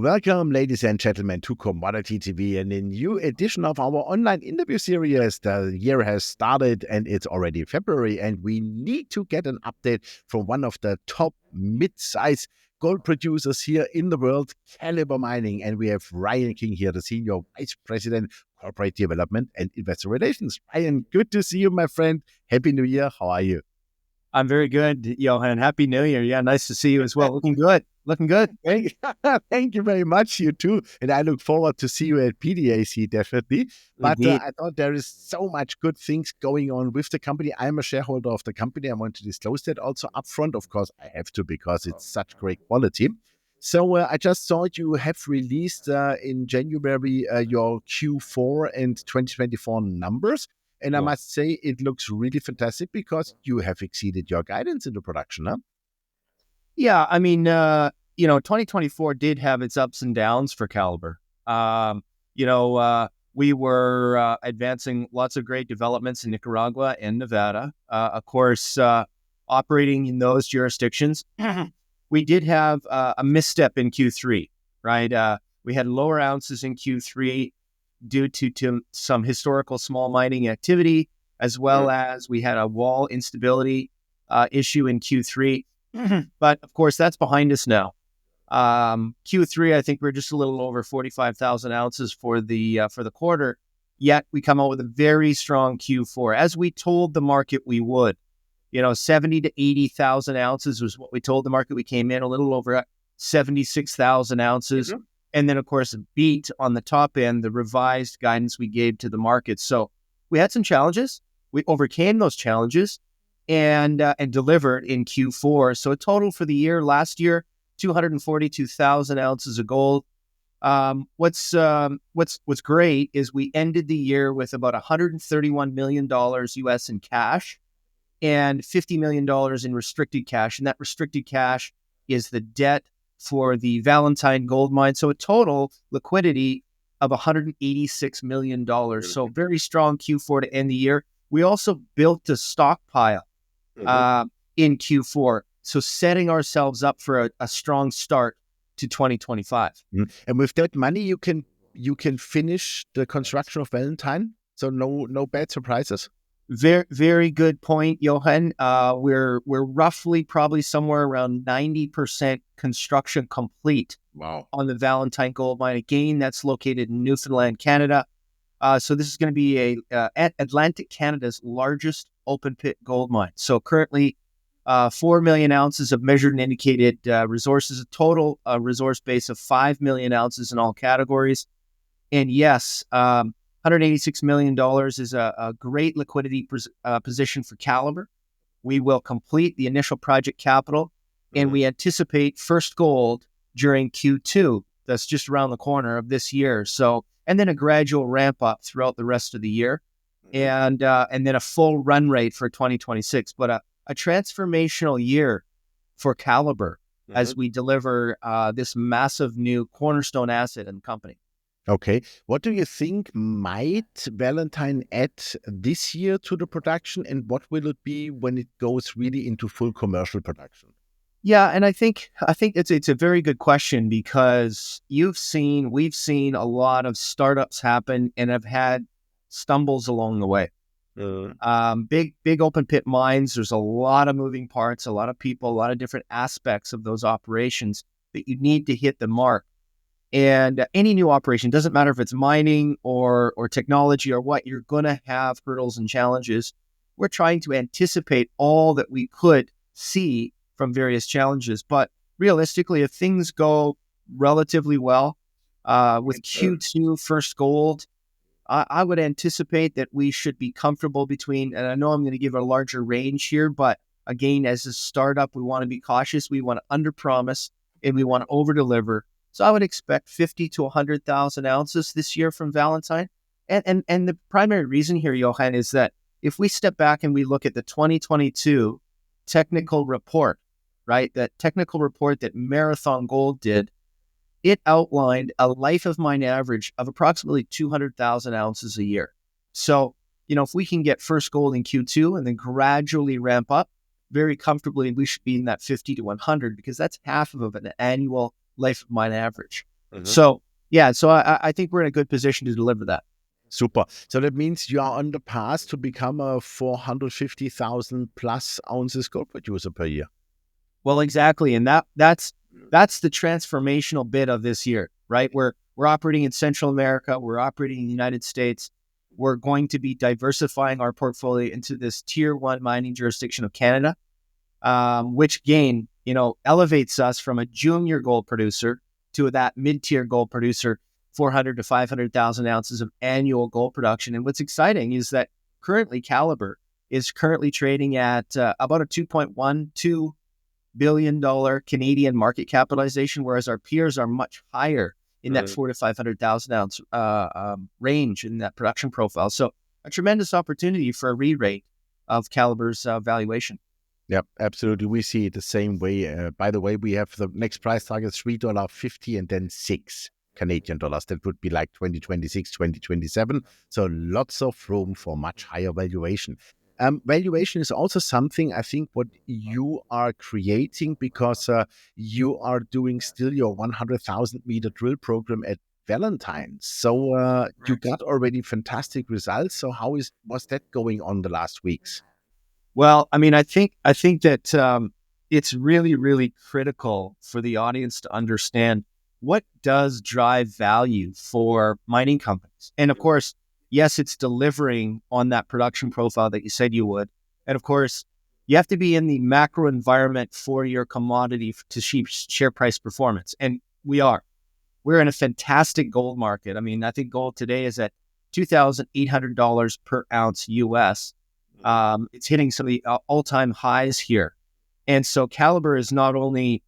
Welcome, ladies and gentlemen, to Commodity TV and a new edition of our online interview series. The year has started and it's already February, and we need to get an update from one of the top mid-size gold producers here in the world, Calibre Mining. And we have Ryan King here, the Senior Vice President, Corporate Development and Investor Relations. Ryan, good to see you, my friend. Happy New Year. How are you? I'm very good, Johan. Happy New Year. Yeah, nice to see you as well. Looking good. Looking good. Thank you very much, you too. And I look forward to see you at PDAC, definitely. But I thought there is so much good things going on with the company. I'm a shareholder of the company. I want to disclose that also upfront. Of course, I have to because it's such great quality. So I just saw you have released in January your Q4 and 2024 numbers. And I must say, it looks really fantastic because you have exceeded your guidance in the production, huh? Yeah, I mean, 2024 did have its ups and downs for Calibre. We were advancing lots of great developments in Nicaragua and Nevada. Of course, operating in those jurisdictions, we did have a misstep in Q3, right? We had lower ounces in Q3 due to some historical small mining activity, as well as we had a wall instability issue in Q3. But of course, that's behind us now. Q3, I think we're just a little over 45,000 ounces for the quarter. Yet we come out with a very strong Q4, as we told the market we would. 70 to 80,000 ounces was what we told the market. We came in a little over 76,000 ounces. Mm-hmm. And then, of course, beat on the top end, the revised guidance we gave to the market. So we had some challenges. We overcame those challenges and delivered in Q4. So a total for the year, last year, 242,000 ounces of gold. What's great is we ended the year with about $131 million US in cash and $50 million in restricted cash. And that restricted cash is the debt for the Valentine Gold Mine. So a total liquidity of $186 million. So very strong Q4 to end the year. We also built a stockpile in Q4. So setting ourselves up for a strong start to 2025. And with that money, you can finish the construction of Valentine. So no bad surprises. Very, very good point, Johan. We're roughly probably somewhere around 90% construction complete. Wow. On the Valentine Gold Mine. Again, that's located in Newfoundland, Canada. So this is going to be Atlantic Canada's largest open pit gold mine. So currently 4 million ounces of measured and indicated resources, a total resource base of 5 million ounces in all categories. And yes, $186 million is a great liquidity position for Calibre. We will complete the initial project capital, and we anticipate first gold during Q2. That's just around the corner of this year. So, and then a gradual ramp up throughout the rest of the year, and then a full run rate for 2026. But a transformational year for Calibre as we deliver this massive new cornerstone asset in the company. Okay. What do you think might Valentine add this year to the production, and what will it be when it goes really into full commercial production? Yeah, and I think it's a very good question, because we've seen a lot of startups happen and have had stumbles along the way. Big open pit mines, there's a lot of moving parts, a lot of people, a lot of different aspects of those operations that you need to hit the mark. And any new operation, doesn't matter if it's mining or technology or what, you're going to have hurdles and challenges. We're trying to anticipate all that we could see from various challenges. But realistically, if things go relatively well, with Q2 first gold, I would anticipate that we should be comfortable between, and I know I'm going to give a larger range here, but again, as a startup, we want to be cautious. We want to underpromise and we want to overdeliver. So I would expect 50 to 100,000 ounces this year from Valentine. And the primary reason here, Johan, is that if we step back and we look at the 2022 technical report, right, that technical report that Marathon Gold did, it outlined a life of mine average of approximately 200,000 ounces a year. So, if we can get first gold in Q2 and then gradually ramp up very comfortably, we should be in that 50 to 100, because that's half of an annual life of mine average, So, yeah, so I think we're in a good position to deliver that. Super. So that means you are on the path to become a 450,000 plus ounces gold producer per year. Well, exactly. And that's the transformational bit of this year, right? We're operating in Central America. We're operating in the United States. We're going to be diversifying our portfolio into this tier 1 mining jurisdiction of Canada, which again, elevates us from a junior gold producer to that mid-tier gold producer, 400 to 500,000 ounces of annual gold production. And what's exciting is that currently Calibre is currently trading at about a $2.12 billion Canadian market capitalization, whereas our peers are much higher in that 400 to 500,000 ounce range in that production profile. So a tremendous opportunity for a re-rate of Calibre's valuation. Yep, absolutely. We see it the same way. By the way, we have the next price target, $3.50 and then 6 Canadian dollars. That would be like 2026, 2027. So lots of room for much higher valuation. Valuation is also something I think what you are creating, because you are doing still your 100,000 meter drill program at Valentine. So you got already fantastic results. So how was that going on the last weeks? Well, I mean, I think that it's really, really critical for the audience to understand what does drive value for mining companies. And of course, yes, it's delivering on that production profile that you said you would. And of course, you have to be in the macro environment for your commodity to achieve share price performance. And we are. We're in a fantastic gold market. I mean, I think gold today is at $2,800 per ounce US. It's hitting some of the all-time highs here. And so Calibre is not only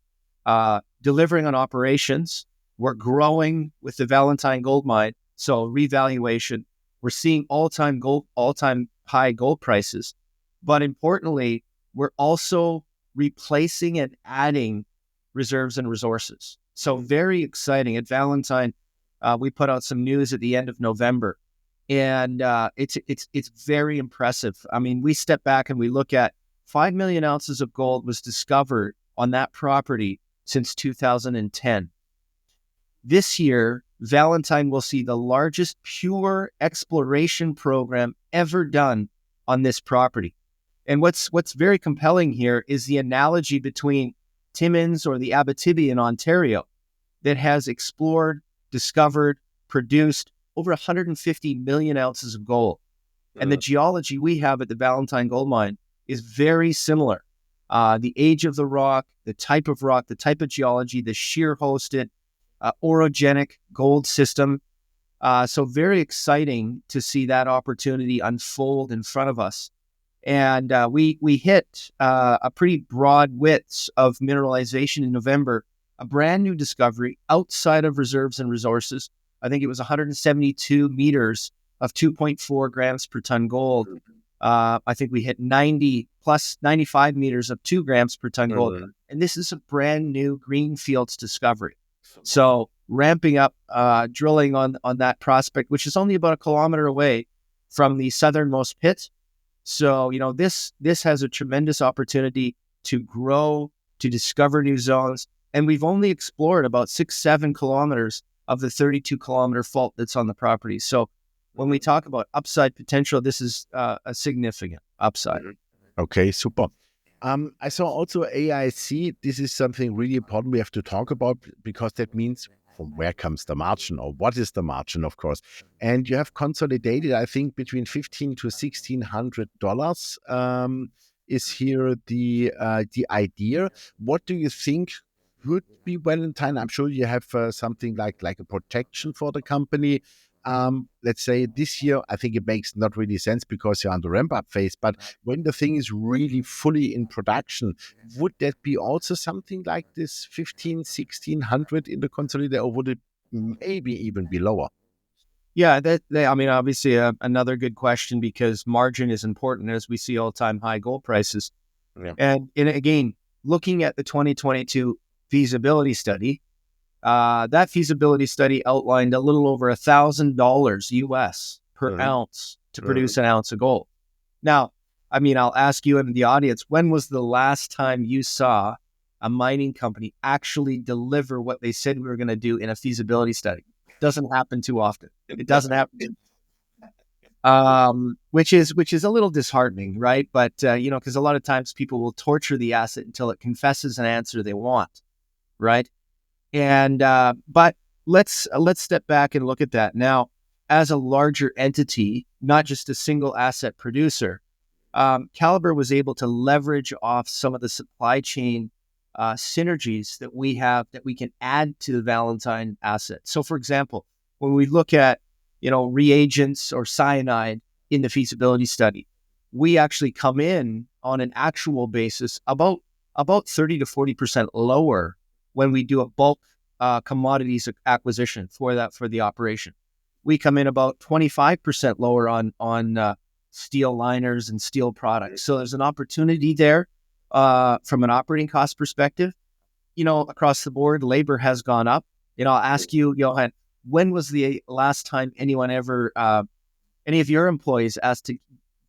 delivering on operations, we're growing with the Valentine Gold Mine, so revaluation. We're seeing all-time high gold prices. But importantly, we're also replacing and adding reserves and resources. So very exciting. At Valentine, we put out some news at the end of November. And it's very impressive. I mean, we step back and we look at 5 million ounces of gold was discovered on that property since 2010. This year, Valentine will see the largest pure exploration program ever done on this property. And what's very compelling here is the analogy between Timmins or the Abitibi in Ontario that has explored, discovered, produced over 150 million ounces of gold. And the geology we have at the Valentine Gold Mine is very similar. The age of the rock, the type of geology, the shear-hosted, orogenic gold system. So very exciting to see that opportunity unfold in front of us. And we hit a pretty broad width of mineralization in November, a brand new discovery outside of reserves and resources. I think it was 172 meters of 2.4 grams per ton gold. I think we hit 90 plus 95 meters of 2 grams per ton gold. And this is a brand new greenfields discovery. So ramping up drilling on that prospect, which is only about a kilometer away from the southernmost pit. So, this has a tremendous opportunity to grow, to discover new zones. And we've only explored about 6-7 kilometers of the 32-kilometer fault that's on the property. So when we talk about upside potential, this is a significant upside. Okay, super. I saw also AIC. This is something really important we have to talk about, because that means from where comes the margin, or what is the margin, of course. And you have consolidated, I think, between $1,500 to $1,600 is here the idea. What do you think would be Valentine? I'm sure you have something like a protection for the company. Let's say this year, I think it makes not really sense because you're on the ramp-up phase. But when the thing is really fully in production, would that be also something like this 1,500-1,600 in the consolidator, or would it maybe even be lower? Yeah, obviously another good question, because margin is important as we see all-time high gold prices. Yeah. And again, looking at the 2022 feasibility study, that feasibility study outlined a little over $1,000 US per ounce to produce an ounce of gold. Now, I'll ask you and the audience, when was the last time you saw a mining company actually deliver what they said we were going to do in a feasibility study. It doesn't happen too often. It doesn't happen. Which is a little disheartening, right? But because a lot of times people will torture the asset until it confesses an answer they want, right? And but let's step back and look at that now as a larger entity, not just a single asset producer. Calibre was able to leverage off some of the supply chain synergies that we have that we can add to the Valentine asset. So, for example, when we look at reagents or cyanide in the feasibility study, we actually come in on an actual basis about 30 to 40% lower when we do a bulk commodities acquisition for the operation. We come in about 25% lower on steel liners and steel products. So there's an opportunity there from an operating cost perspective. Across the board, labor has gone up. I'll ask you, Johan, when was the last time anyone ever, any of your employees asked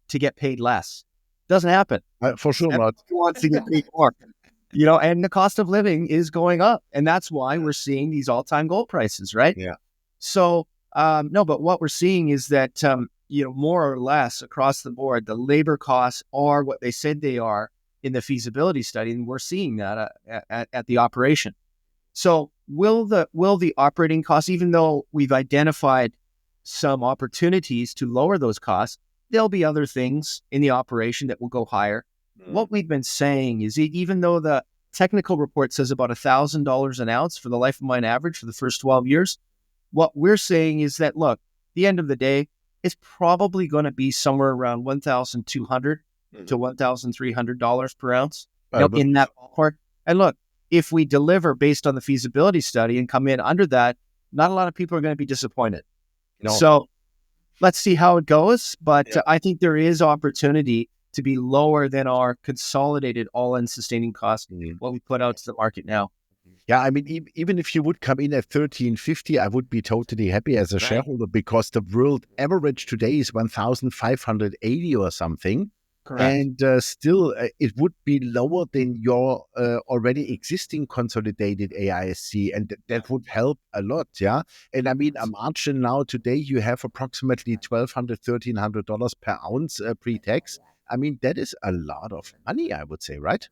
to get paid less? Doesn't happen. For sure not. Who wants to get paid more? And the cost of living is going up. And that's why we're seeing these all-time gold prices, right? Yeah. So, no, but what we're seeing is that, more or less across the board, the labor costs are what they said they are in the feasibility study. And we're seeing that at the operation. So will the operating costs, even though we've identified some opportunities to lower those costs, there'll be other things in the operation that will go higher. What we've been saying is even though the technical report says about $1,000 an ounce for the life of mine average for the first 12 years, what we're saying is that, look, the end of the day, it's probably going to be somewhere around $1,200 to $1,300 per ounce in that ballpark. And look, if we deliver based on the feasibility study and come in under that, not a lot of people are going to be disappointed. No. So let's see how it goes. But I think there is opportunity to be lower than our consolidated all-in sustaining cost, what we put out to the market now. Yeah, I mean, even if you would come in at 1,350, I would be totally happy as a shareholder, because the world average today is 1,580 or something. Correct. And still, it would be lower than your already existing consolidated AISC, and that would help a lot, yeah? And I mean, a margin now today, you have approximately $1,200, $1,300 per ounce pre-tax. I mean, that is a lot of money, I would say, right?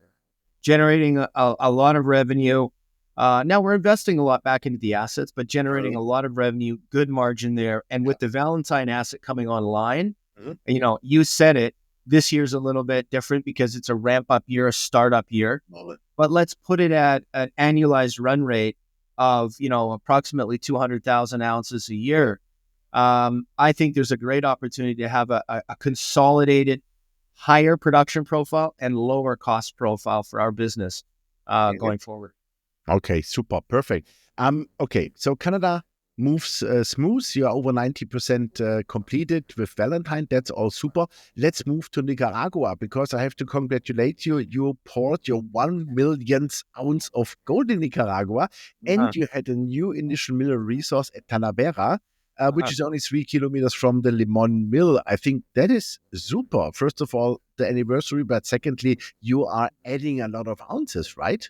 Generating a lot of revenue. Now we're investing a lot back into the assets, but generating a lot of revenue, good margin there. And with the Valentine asset coming online, you said it, this year's a little bit different because it's a ramp-up year, a startup year. But let's put it at an annualized run rate of, approximately 200,000 ounces a year. I think there's a great opportunity to have a consolidated, higher production profile and lower cost profile for our business going forward. Okay, super, perfect. Okay, so Canada moves smooth. You are over 90% completed with Valentine. That's all super. Let's move to Nicaragua, because I have to congratulate you. You poured your 1 millionth ounce of gold in Nicaragua, and you had a new initial mineral resource at Talavera, which is only 3 kilometers from the Limon mill. I think that is super. First of all, the anniversary, but secondly, you are adding a lot of ounces, right?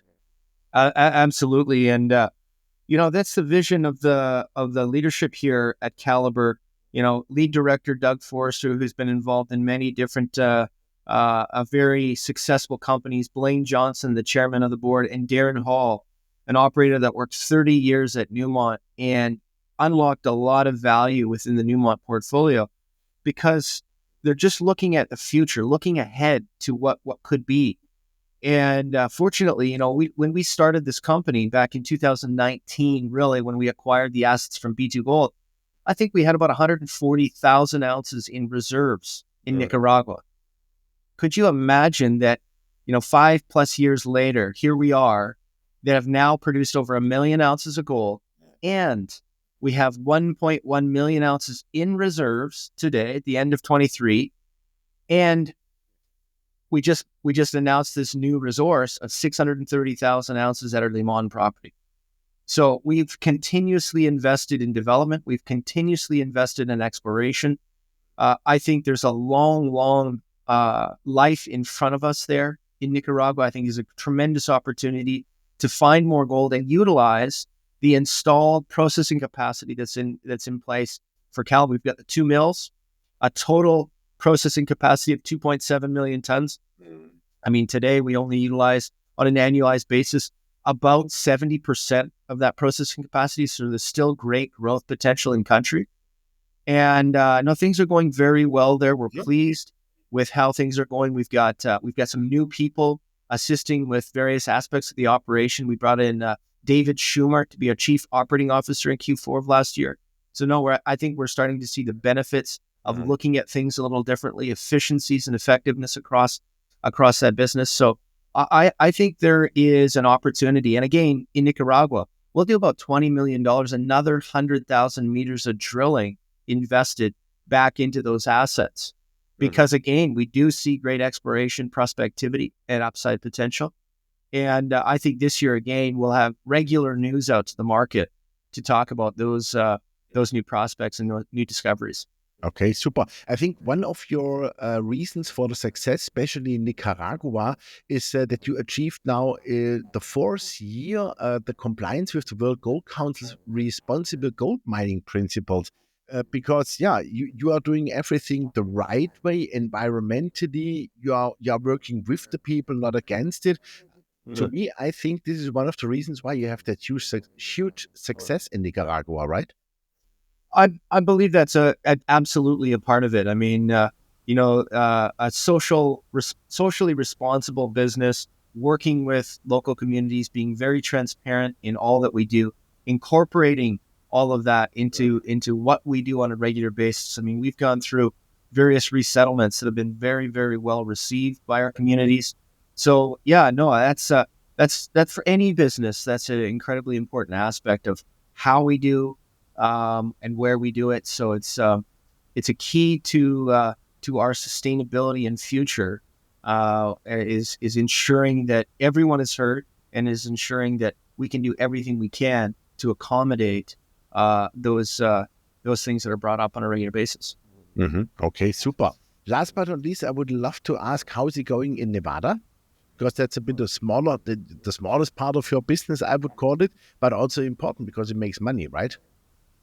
Absolutely. And, that's the vision of the leadership here at Calibre. Lead director Doug Forrester, who's been involved in many different very successful companies, Blaine Johnson, the chairman of the board, and Darren Hall, an operator that worked 30 years at Newmont and unlocked a lot of value within the Newmont portfolio, because they're just looking at the future, looking ahead to what could be. And fortunately, when we started this company back in 2019, really, when we acquired the assets from B2Gold, I think we had about 140,000 ounces in reserves in Nicaragua. Could you imagine that, 5+ years later, here we are, that have now produced over 1 million ounces of gold, and we have 1.1 million ounces in reserves today at the end of 23, and we just announced this new resource of 630,000 ounces at our Limon property. So we've continuously invested in development. We've continuously invested in exploration. I think there's a long life in front of us there. in Nicaragua, I think, is a tremendous opportunity to find more gold and utilize the installed processing capacity that's in place for Calibre. We've got the 2 mills, a total processing capacity of 2.7 million tons. I mean, today we only utilize on an annualized basis about 70% of that processing capacity. So there's still great growth potential in country. And no, things are going very well there. We're pleased with how things are going. We've got some new people assisting with various aspects of the operation. We brought in David Schumer to be our chief operating officer in Q4 of last year. So no, I think we're starting to see the benefits of looking at things a little differently, efficiencies and effectiveness across that business. So I think there is an opportunity. And again, in Nicaragua, we'll do about $20 million, another 100,000 meters of drilling invested back into those assets. Because again, we do see great exploration, prospectivity, and upside potential. And I think this year, again, we'll have regular news out to the market to talk about those new prospects and new discoveries. Okay, super. I think one of your reasons for the success, especially in Nicaragua, is that you achieved now the 4th year the compliance with the World Gold Council's responsible gold mining principles. Because you are doing everything the right way environmentally. You are working with the people, not against it. To me, I think this is one of the reasons why you have that huge success in Nicaragua, right? I believe that's absolutely a part of it. I mean, a socially responsible business, working with local communities, being very transparent in all that we do, incorporating all of that into what we do on a regular basis. I mean, we've gone through various resettlements that have been very, very well received by our communities. So yeah, no, that's for any business. That's an incredibly important aspect of how we do and where we do it. So it's a key to our sustainability and future. Is ensuring that everyone is heard and is ensuring that we can do everything we can to accommodate those things that are brought up on a regular basis. Okay, super. Last but not least, I would love to ask, how is it going in Nevada? Because that's a bit of the smallest part of your business, I would call it, but also important because it makes money, right?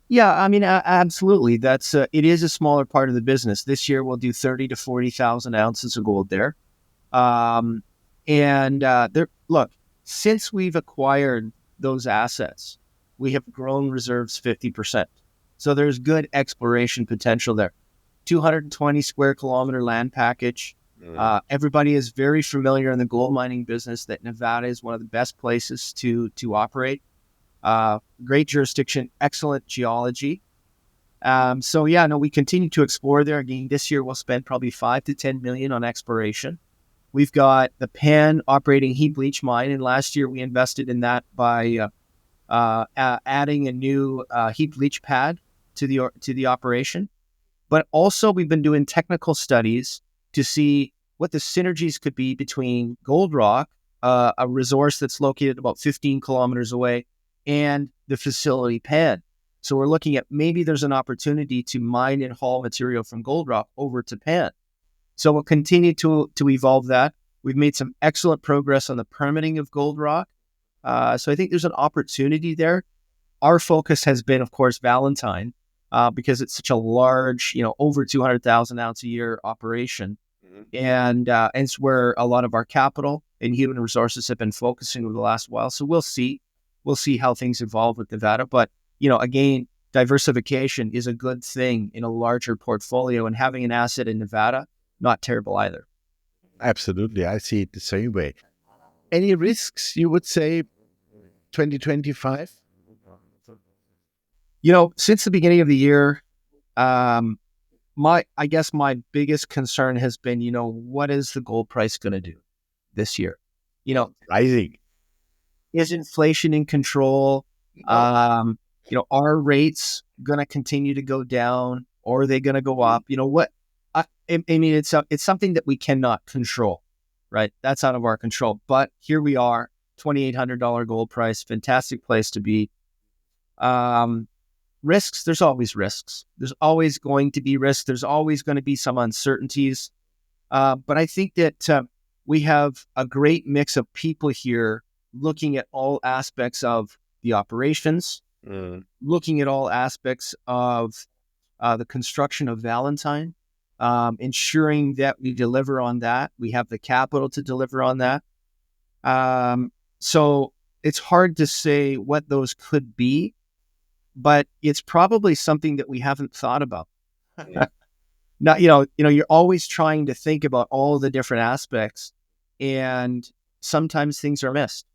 Yeah, I mean, absolutely. That's it is a smaller part of the business. This year we'll do 30 to 40,000 ounces of gold there. Look, since we've acquired those assets, we have grown reserves 50%. So there's good exploration potential there. 220 square kilometer land package. Everybody is very familiar in the gold mining business that Nevada is one of the best places to operate. Great jurisdiction, excellent geology. We continue to explore there. Again, this year we'll spend probably $5 to $10 million on exploration. We've got the Pan operating heap leach mine, and last year we invested in that by adding a new heap leach pad to the operation. But also we've been doing technical studies to see what the synergies could be between Gold Rock, a resource that's located about 15 kilometers away, and the facility Pan. So we're looking at maybe there's an opportunity to mine and haul material from Gold Rock over to Pan. So we'll continue to evolve that. We've made some excellent progress on the permitting of Gold Rock. So I think there's an opportunity there. Our focus has been, of course, Valentine, because it's such a large, over 200,000 ounce a year operation. And it's where a lot of our capital and human resources have been focusing over the last while. So we'll see how things evolve with Nevada. But, again, diversification is a good thing in a larger portfolio, and having an asset in Nevada, not terrible either. Absolutely. I see it the same way. Any risks, you would say, 2025? Since the beginning of the year, my biggest concern has been, what is the gold price going to do this year? Rising. Is inflation in control? Are rates going to continue to go down, or are they going to go up? It's something that we cannot control, right? That's out of our control. But here we are, $2,800 gold price, fantastic place to be. Risks, there's always risks. There's always going to be risks. There's always going to be some uncertainties. But I think that we have a great mix of people here looking at all aspects of the operations, looking at all aspects of the construction of Valentine, ensuring that we deliver on that. We have the capital to deliver on that. So it's hard to say what those could be, but it's probably something that we haven't thought about. Now, you're always trying to think about all the different aspects, and sometimes things are missed.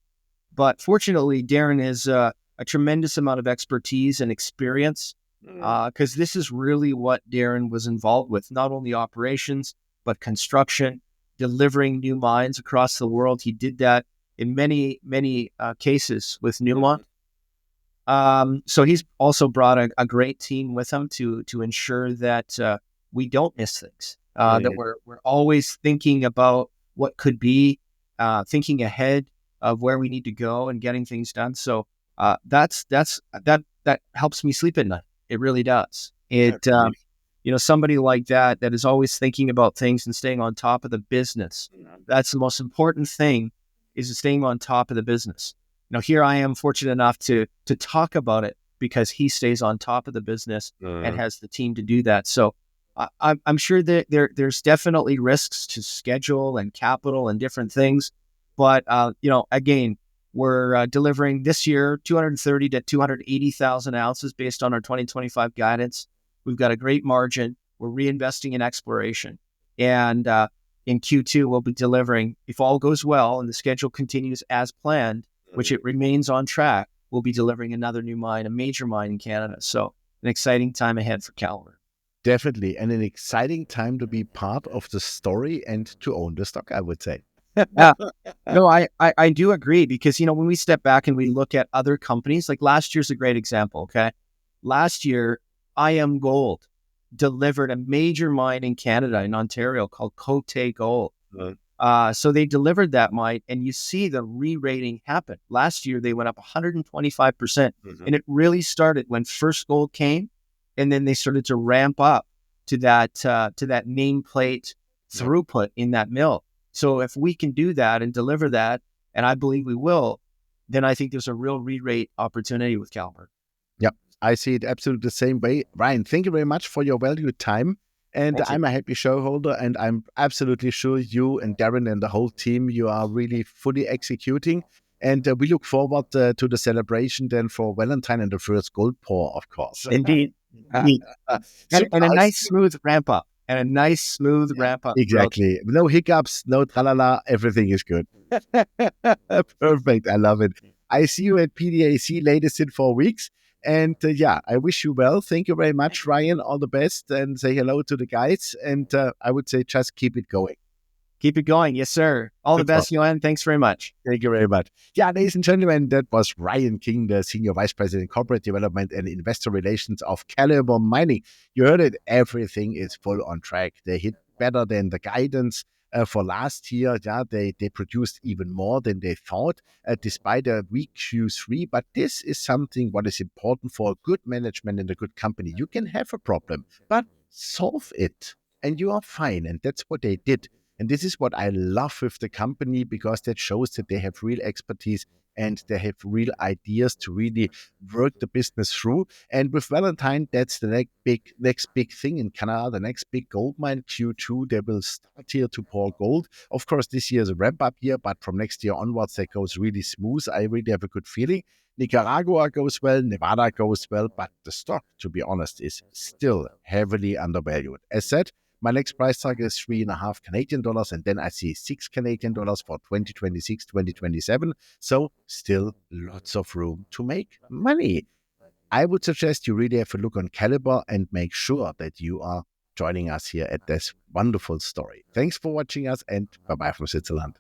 But fortunately, Darren has a tremendous amount of expertise and experience, because this is really what Darren was involved with, not only operations, but construction, delivering new mines across the world. He did that in many, many cases with Newmont. So he's also brought a great team with him to ensure that we don't miss things, that we're always thinking about what could be, thinking ahead of where we need to go and getting things done. So that helps me sleep at night. It really does. Somebody like that is always thinking about things and staying on top of the business. That's the most important thing, is staying on top of the business. Here I am fortunate enough to talk about it because he stays on top of the business and has the team to do that. So I'm sure that there's definitely risks to schedule and capital and different things. But, again, we're delivering this year 230 to 280,000 ounces based on our 2025 guidance. We've got a great margin. We're reinvesting in exploration. And in Q2, we'll be delivering, if all goes well and the schedule continues as planned, which it remains on track, we'll be delivering another new mine, a major mine in Canada. So an exciting time ahead for Calibre. Definitely. And an exciting time to be part of the story and to own the stock, I would say. Yeah. No, I do agree, because, when we step back and we look at other companies, like last year's a great example, okay? Last year, IM Gold delivered a major mine in Canada, in Ontario, called Côté Gold. So they delivered that mine, and you see the re-rating happen. Last year, they went up 125%. And it really started when first gold came, and then they started to ramp up to that nameplate throughput in that mill. So if we can do that and deliver that, and I believe we will, then I think there's a real re-rate opportunity with Calibre. Yep, I see it absolutely the same way. Ryan, thank you very much for your valued time. And I'm a happy shareholder, and I'm absolutely sure you and Darren and the whole team, you are really fully executing. And we look forward to the celebration then for Valentine and the first gold pour, of course. Indeed. And a nice smooth ramp up. Exactly. No hiccups, no tralala, everything is good. Perfect. I love it. I see you at PDAC latest in 4 weeks. And I wish you well. Thank you very much, Ryan. All the best, and say hello to the guys. And I would say just keep it going. Keep it going. Yes, sir. All the best, Johan. Thanks very much. Thank you very much. Yeah, ladies and gentlemen, that was Ryan King, the Senior Vice President, Corporate Development and Investor Relations of Calibre Mining. You heard it. Everything is full on track. They hit better than the guidance for last year. Yeah, they produced even more than they thought, despite a weak Q3. But this is something what is important for good management and a good company. You can have a problem, but solve it, and you are fine. And that's what they did. And this is what I love with the company, because that shows that they have real expertise and they have real ideas to really work the business through. And with Valentine, that's the next big thing in Canada, the next big gold mine. Q2, they will start here to pour gold. Of course, this year is a ramp-up year, but from next year onwards, that goes really smooth. I really have a good feeling. Nicaragua goes well, Nevada goes well, but the stock, to be honest, is still heavily undervalued. As said, my next price target is $3.5 Canadian, and then I see $6 Canadian for 2026, 2027. So still lots of room to make money. I would suggest you really have a look on Calibre and make sure that you are joining us here at this wonderful story. Thanks for watching us, and bye-bye from Switzerland.